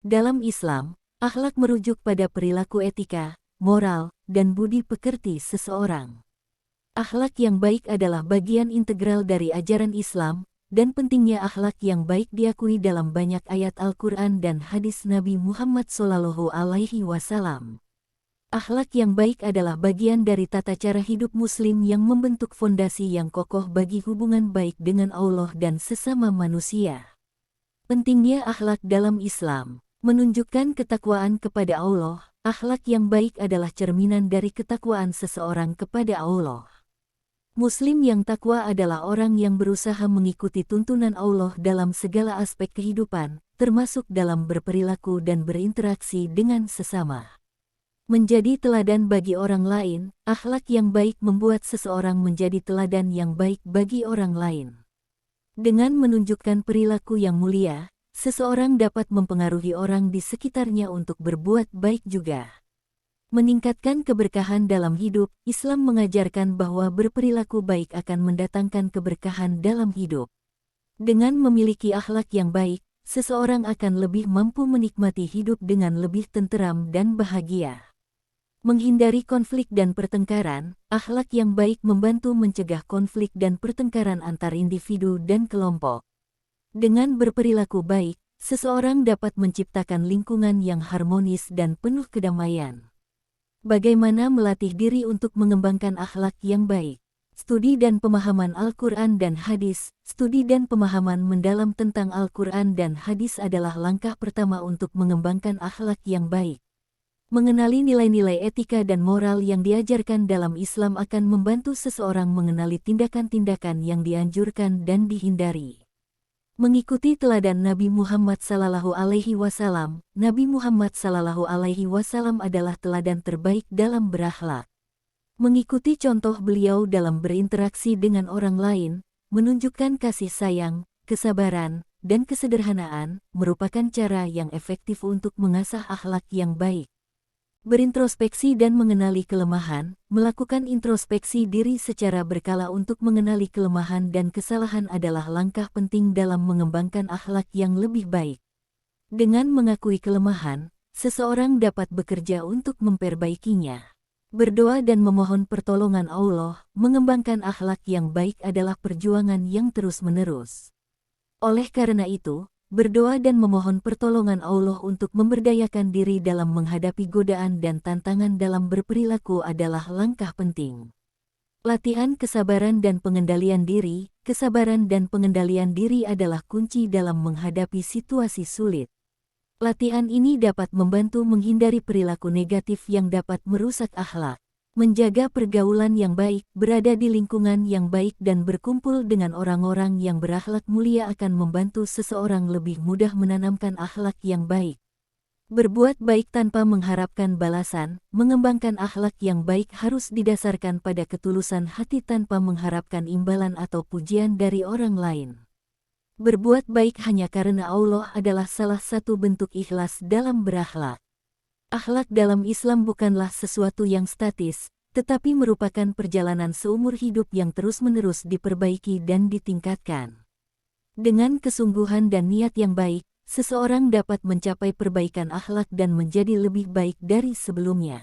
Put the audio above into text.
Dalam Islam, akhlak merujuk pada perilaku etika, moral, dan budi pekerti seseorang. Akhlak yang baik adalah bagian integral dari ajaran Islam, dan pentingnya akhlak yang baik diakui dalam banyak ayat Al-Quran dan hadis Nabi Muhammad SAW. Akhlak yang baik adalah bagian dari tata cara hidup Muslim yang membentuk fondasi yang kokoh bagi hubungan baik dengan Allah dan sesama manusia. Pentingnya akhlak dalam Islam menunjukkan ketakwaan kepada Allah. Akhlak yang baik adalah cerminan dari ketakwaan seseorang kepada Allah. Muslim yang takwa adalah orang yang berusaha mengikuti tuntunan Allah dalam segala aspek kehidupan, termasuk dalam berperilaku dan berinteraksi dengan sesama. Menjadi teladan bagi orang lain, akhlak yang baik membuat seseorang menjadi teladan yang baik bagi orang lain. Dengan menunjukkan perilaku yang mulia, seseorang dapat mempengaruhi orang di sekitarnya untuk berbuat baik juga. Meningkatkan keberkahan dalam hidup, Islam mengajarkan bahwa berperilaku baik akan mendatangkan keberkahan dalam hidup. Dengan memiliki akhlak yang baik, seseorang akan lebih mampu menikmati hidup dengan lebih tenteram dan bahagia. Menghindari konflik dan pertengkaran, akhlak yang baik membantu mencegah konflik dan pertengkaran antar individu dan kelompok. Dengan berperilaku baik, seseorang dapat menciptakan lingkungan yang harmonis dan penuh kedamaian. Bagaimana melatih diri untuk mengembangkan akhlak yang baik? Studi dan pemahaman Al-Quran dan Hadis. Studi dan pemahaman mendalam tentang Al-Quran dan Hadis adalah langkah pertama untuk mengembangkan akhlak yang baik. Mengenali nilai-nilai etika dan moral yang diajarkan dalam Islam akan membantu seseorang mengenali tindakan-tindakan yang dianjurkan dan dihindari. Mengikuti teladan Nabi Muhammad SAW. Nabi Muhammad SAW adalah teladan terbaik dalam berakhlak. Mengikuti contoh beliau dalam berinteraksi dengan orang lain, menunjukkan kasih sayang, kesabaran, dan kesederhanaan, merupakan cara yang efektif untuk mengasah akhlak yang baik. Berintrospeksi dan mengenali kelemahan, melakukan introspeksi diri secara berkala untuk mengenali kelemahan dan kesalahan adalah langkah penting dalam mengembangkan akhlak yang lebih baik. Dengan mengakui kelemahan, seseorang dapat bekerja untuk memperbaikinya. Berdoa dan memohon pertolongan Allah, mengembangkan akhlak yang baik adalah perjuangan yang terus-menerus. Oleh karena itu, berdoa dan memohon pertolongan Allah untuk memberdayakan diri dalam menghadapi godaan dan tantangan dalam berperilaku adalah langkah penting. Latihan kesabaran dan pengendalian diri. Kesabaran dan pengendalian diri adalah kunci dalam menghadapi situasi sulit. Latihan ini dapat membantu menghindari perilaku negatif yang dapat merusak akhlak. Menjaga pergaulan yang baik, berada di lingkungan yang baik dan berkumpul dengan orang-orang yang berakhlak mulia akan membantu seseorang lebih mudah menanamkan akhlak yang baik. Berbuat baik tanpa mengharapkan balasan, mengembangkan akhlak yang baik harus didasarkan pada ketulusan hati tanpa mengharapkan imbalan atau pujian dari orang lain. Berbuat baik hanya karena Allah adalah salah satu bentuk ikhlas dalam berakhlak. Akhlak dalam Islam bukanlah sesuatu yang statis, tetapi merupakan perjalanan seumur hidup yang terus-menerus diperbaiki dan ditingkatkan. Dengan kesungguhan dan niat yang baik, seseorang dapat mencapai perbaikan akhlak dan menjadi lebih baik dari sebelumnya.